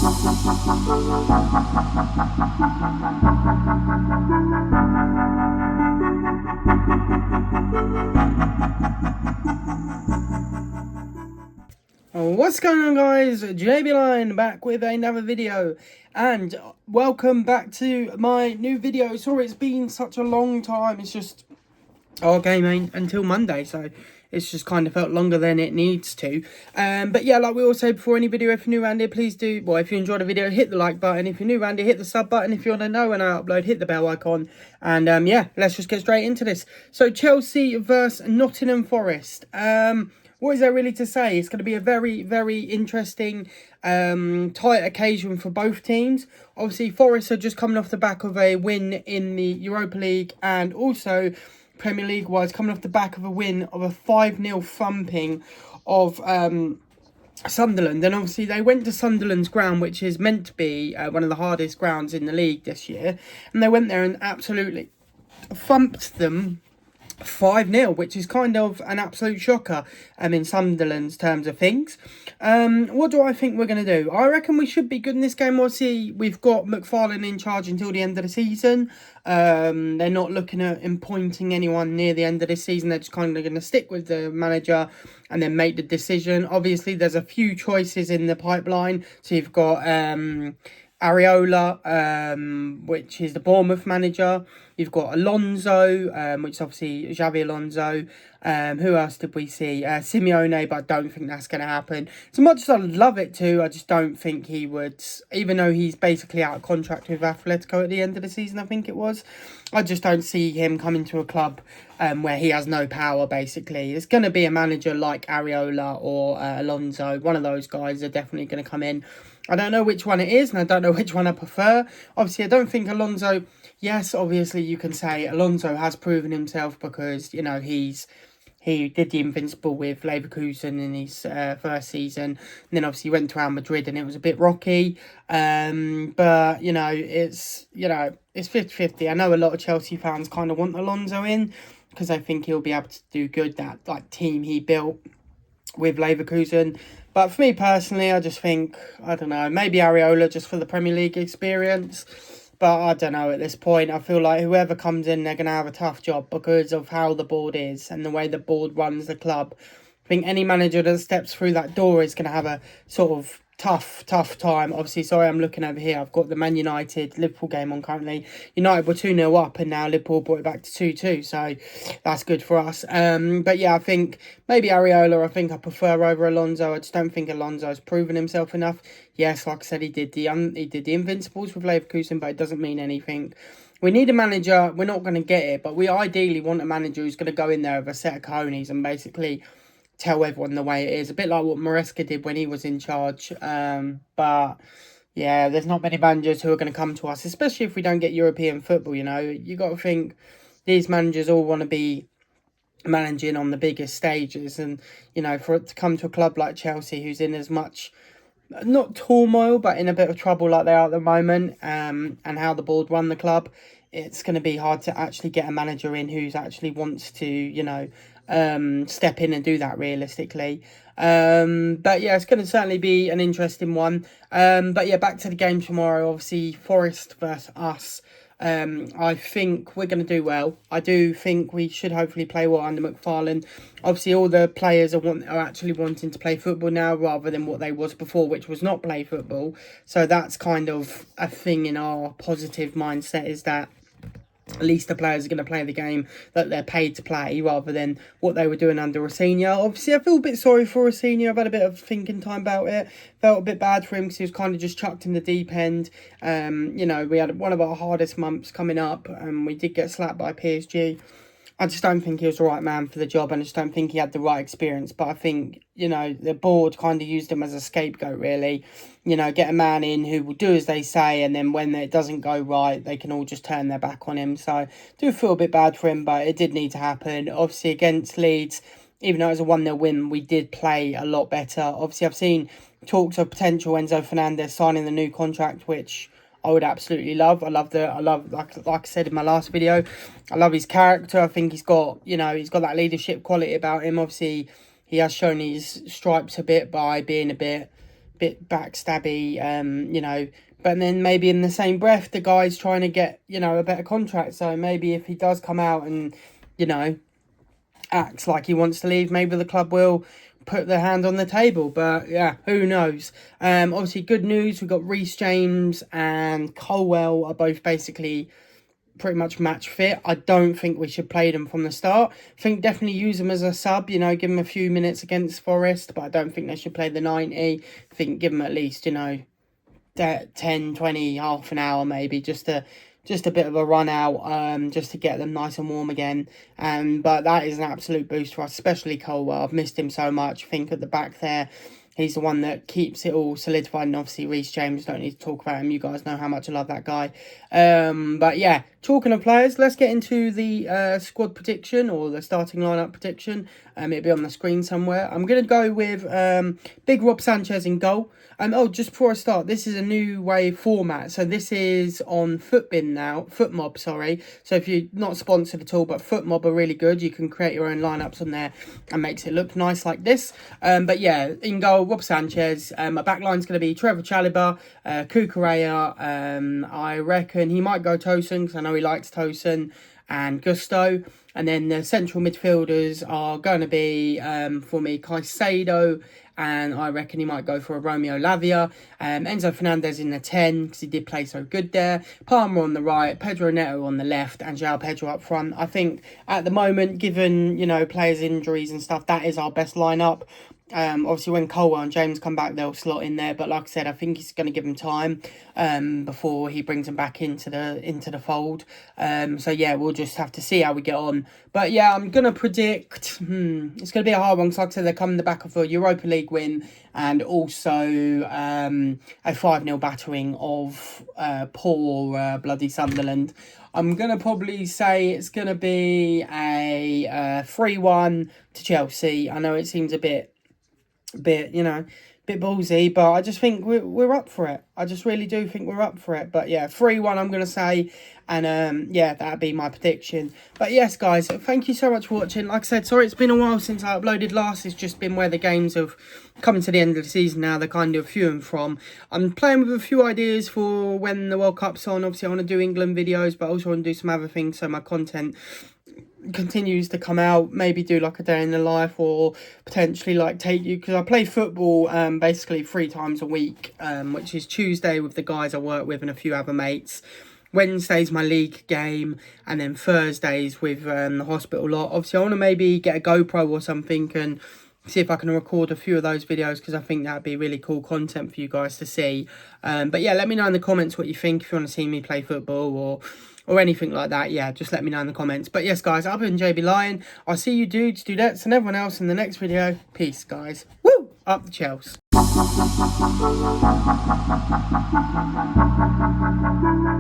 What's going on, guys? JB Line back with another video, and welcome back to my new video. Sorry it's been such a long time. It's just our game ain't until Monday, so it's just kind of felt longer than it needs to. But yeah, like we always say before any video, if you're new around here, please do, well, if you enjoyed the video, hit the like button. If you're new around here, hit the sub button. If you want to know when I upload, hit the bell icon. And yeah, let's just get straight into this. So Chelsea versus Nottingham Forest. What is there really to say? It's going to be a very, very interesting, tight occasion for both teams. Obviously, Forest are just coming off the back of a win in the Europa League, and also Premier League-wise coming off the back of a win of a 5-0 thumping of Sunderland. And obviously they went to Sunderland's ground, which is meant to be one of the hardest grounds in the league this year. And they went there and absolutely thumped them 5-0, which is kind of an absolute shocker in Sunderland's terms of things. What do I think we're going to do? I reckon we should be good in this game. Obviously, we've got McFarlane in charge until the end of the season. They're not looking at appointing anyone near the end of this season. They're just kind of going to stick with the manager and then make the decision. Obviously, there's a few choices in the pipeline. So you've got Areola, which is the Bournemouth manager. You've got Alonso, which is obviously Xavi Alonso. Who else did we see? Simeone, but I don't think that's going to happen. As much as I'd love it to, I just don't think he would, even though he's basically out of contract with Atletico at the end of the season, I think it was. I just don't see him coming to a club where he has no power, basically. It's going to be a manager like Areola or Alonso. One of those guys are definitely going to come in. I don't know which one it is, and I don't know which one I prefer. Obviously, I don't think Alonso... Yes, obviously, you can say Alonso has proven himself because, you know, he did the Invincible with Leverkusen in his first season. And then, obviously, went to Real Madrid and it was a bit rocky. But, you know, it's 50-50. I know a lot of Chelsea fans kind of want Alonso in because I think he'll be able to do good, that like team he built with Leverkusen. But for me personally, I just think, I don't know, maybe Areola just for the Premier League experience. But I don't know, at this point, I feel like whoever comes in, they're going to have a tough job because of how the board is and the way the board runs the club. I think any manager that steps through that door is going to have a sort of tough time. Obviously, sorry, I'm looking over here. I've got the Man United Liverpool game on currently. United were 2-0 up and now Liverpool brought it back to 2-2. So that's good for us. But yeah, I think maybe Areola, I think I prefer over Alonso. I just don't think Alonso's proven himself enough. Yes, like I said, he did the Invincibles with Leverkusen, but it doesn't mean anything. We need a manager. We're not going to get it, but we ideally want a manager who's going to go in there with a set of cojones and basically tell everyone the way it is. A bit like what Maresca did when he was in charge. But yeah, there's not many managers who are going to come to us, especially if we don't get European football, you know. You got to think these managers all want to be managing on the biggest stages. And, you know, for it to come to a club like Chelsea, who's in as much, not turmoil, but in a bit of trouble like they are at the moment, and how the board run the club, it's going to be hard to actually get a manager in who's actually wants to, you know, step in and do that realistically. But yeah, it's going to certainly be an interesting one. But yeah, back to the game tomorrow. Obviously, Forest versus us. I think we're going to do well. I do think we should hopefully play well under McFarlane. Obviously, all the players are actually wanting to play football now rather than what they was before, which was not play football. So that's kind of a thing in our positive mindset, is that at least the players are going to play the game that they're paid to play rather than what they were doing under Rosinha. Obviously, I feel a bit sorry for Rosinha. I've had a bit of thinking time about it. Felt a bit bad for him because he was kind of just chucked in the deep end. You know, we had one of our hardest months coming up and we did get slapped by PSG. I just don't think he was the right man for the job, and I just don't think he had the right experience. But I think, you know, the board kind of used him as a scapegoat, really. You know, get a man in who will do as they say, and then when it doesn't go right, they can all just turn their back on him. So I do feel a bit bad for him, but it did need to happen. Obviously, against Leeds, even though it was a 1-0 win, we did play a lot better. Obviously, I've seen talks of potential Enzo Fernandez signing the new contract, which I would absolutely love. I love like I said in my last video, I love his character. I think he's got, you know, he's got that leadership quality about him. Obviously, he has shown his stripes a bit by being a bit, bit backstabby, you know. But then maybe in the same breath, the guy's trying to get, you know, a better contract. So maybe if he does come out and, you know, acts like he wants to leave, maybe the club will put their hand on the table. But yeah, who knows. Obviously good news, we've got Reece James and Colwell are both basically pretty much match fit. I don't think we should play them from the start. I think definitely use them as a sub, you know, give them a few minutes against Forest, but I don't think they should play the 90. I think give them at least, you know, 10, 20, half an hour maybe, just a bit of a run out, just to get them nice and warm again. But that is an absolute boost for us, especially Colwell. I've missed him so much. I think at the back there, he's the one that keeps it all solidified. And obviously Reece James, don't need to talk about him. You guys know how much I love that guy. But yeah, talking of players, let's get into the squad prediction, or the starting lineup prediction. It'll be on the screen somewhere. I'm going to go with Big Rob Sanchez in goal. Oh, just before I start, this is a new way format. So this is on Footbin now, Footmob, sorry. So if you're not sponsored at all, but Footmob are really good. You can create your own lineups on there and makes it look nice like this. But yeah, in goal, Rob Sanchez. My back line's going to be Trevor Chalobah, Cucurella. I reckon he might go Tosun, because I know he likes Tosun, and Gusto. And then the central midfielders are going to be, for me, Caicedo, and I reckon he might go for a Romeo Lavia. Enzo Fernandez in the 10, because he did play so good there. Palmer on the right, Pedro Neto on the left, and João Pedro up front. I think at the moment, given, you know, players' injuries and stuff, that is our best lineup. Obviously when Colwell and James come back, they'll slot in there, but like I said, I think he's going to give him time before he brings them back into the fold. So yeah, we'll just have to see how we get on. But yeah, I'm going to predict it's going to be a hard one, because like I said, they're coming the back of a Europa League win, and also a 5-0 battering of poor bloody Sunderland. I'm going to probably say it's going to be a 3-1 to Chelsea. I know it seems a bit, you know, bit ballsy, but I just think we're up for it. I just really do think we're up for it. But yeah, 3-1 I'm going to say, and yeah, that'd be my prediction. But yes, guys, thank you so much for watching. Like I said, sorry it's been a while since I uploaded last. It's just been where the games have come to the end of the season now. They're kind of few and from. I'm playing with a few ideas for when the World Cup's on. Obviously, I want to do England videos, but I also want to do some other things, so my content continues to come out. Maybe do like a day in the life, or potentially like take you, because I play football basically 3 times a week, which is Tuesday with the guys I work with and a few other mates, Wednesday's my league game, and then Thursdays with the hospital lot. Obviously I want to maybe get a GoPro or something and see if I can record a few of those videos, because I think that'd be really cool content for you guys to see. But yeah, let me know in the comments what you think, if you want to see me play football or anything like that. Yeah, just let me know in the comments. But yes, guys, I've been JB Lion. I'll see you dudes, dudettes, and everyone else in the next video. Peace, guys. Woo! Up the Chels.